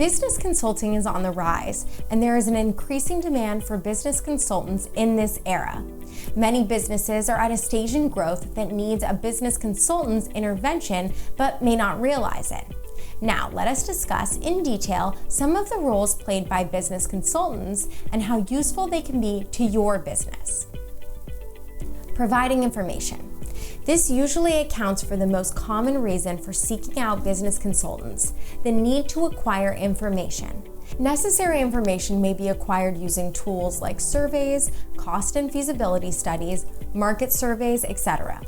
Business consulting is on the rise, and there is an increasing demand for business consultants in this era. Many businesses are at a stage in growth that needs a business consultant's intervention, but may not realize it. Now, let us discuss in detail some of the roles played by business consultants and how useful they can be to your business. Providing information. This usually accounts for the most common reason for seeking out business consultants, the need to acquire information. Necessary information may be acquired using tools like surveys, cost and feasibility studies, market surveys, etc.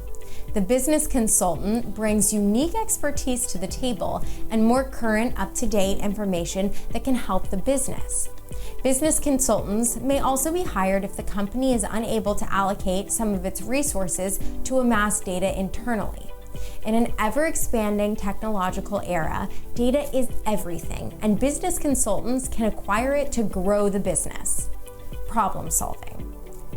The business consultant brings unique expertise to the table and more current, up-to-date information that can help the business. Business consultants may also be hired if the company is unable to allocate some of its resources to amass data internally. In an ever-expanding technological era, data is everything, and business consultants can acquire it to grow the business. Problem solving.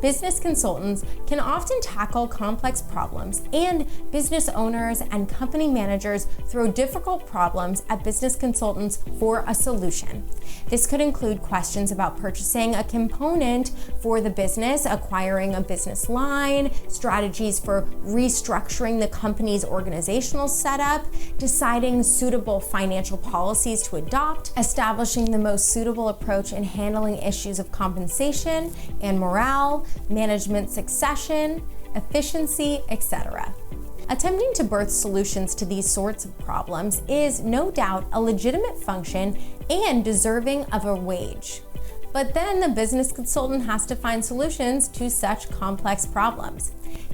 Business consultants can often tackle complex problems, and business owners and company managers throw difficult problems at business consultants for a solution. This could include questions about purchasing a component for the business, acquiring a business line, strategies for restructuring the company's organizational setup, deciding suitable financial policies to adopt, establishing the most suitable approach in handling issues of compensation and morale, management succession, efficiency, etc. Attempting to birth solutions to these sorts of problems is no doubt a legitimate function and deserving of a wage. But then the business consultant has to find solutions to such complex problems.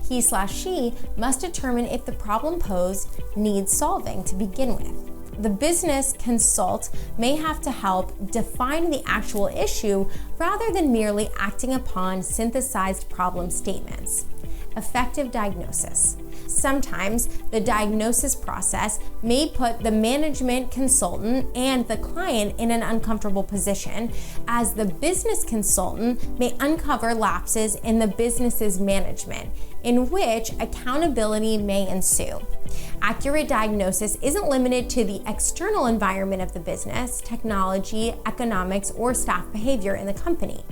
He/she must determine if the problem posed needs solving to begin with. The business consult may have to help define the actual issue rather than merely acting upon synthesized problem statements. Effective diagnosis. Sometimes the diagnosis process may put the management consultant and the client in an uncomfortable position, as the business consultant may uncover lapses in the business's management, in which accountability may ensue. Accurate diagnosis isn't limited to the external environment of the business, technology, economics, or staff behavior in the company.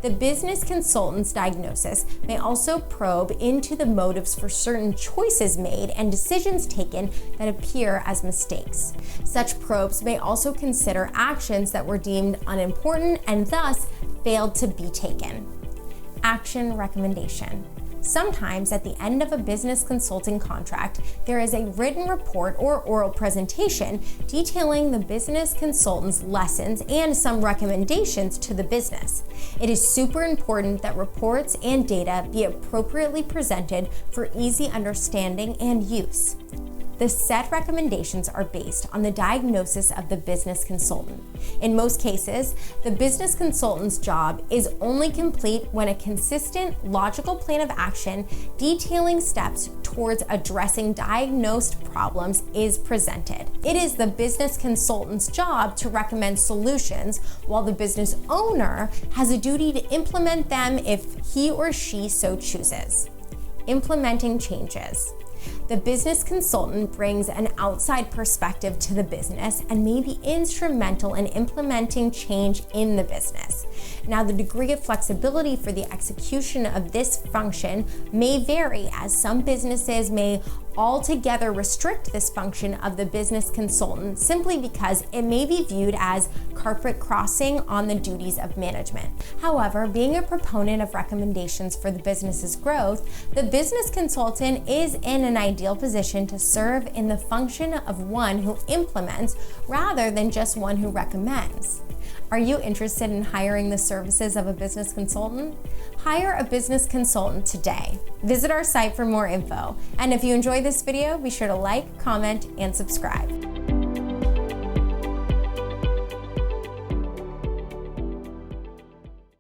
The business consultant's diagnosis may also probe into the motives for certain choices made and decisions taken that appear as mistakes. Such probes may also consider actions that were deemed unimportant and thus failed to be taken. Action recommendation. Sometimes at the end of a business consulting contract, there is a written report or oral presentation detailing the business consultant's lessons and some recommendations to the business. It is super important that reports and data be appropriately presented for easy understanding and use. The set recommendations are based on the diagnosis of the business consultant. In most cases, the business consultant's job is only complete when a consistent, logical plan of action detailing steps towards addressing diagnosed problems is presented. It is the business consultant's job to recommend solutions, while the business owner has a duty to implement them if he or she so chooses. Implementing changes. The business consultant brings an outside perspective to the business and may be instrumental in implementing change in the business. Now, the degree of flexibility for the execution of this function may vary, as some businesses may altogether restrict this function of the business consultant simply because it may be viewed as carpet crossing on the duties of management. However, being a proponent of recommendations for the business's growth, the business consultant is in an ideal position to serve in the function of one who implements rather than just one who recommends. Are you interested in hiring the services of a business consultant? Hire a business consultant today. Visit our site for more info. And if you enjoyed this video, be sure to like, comment, and subscribe.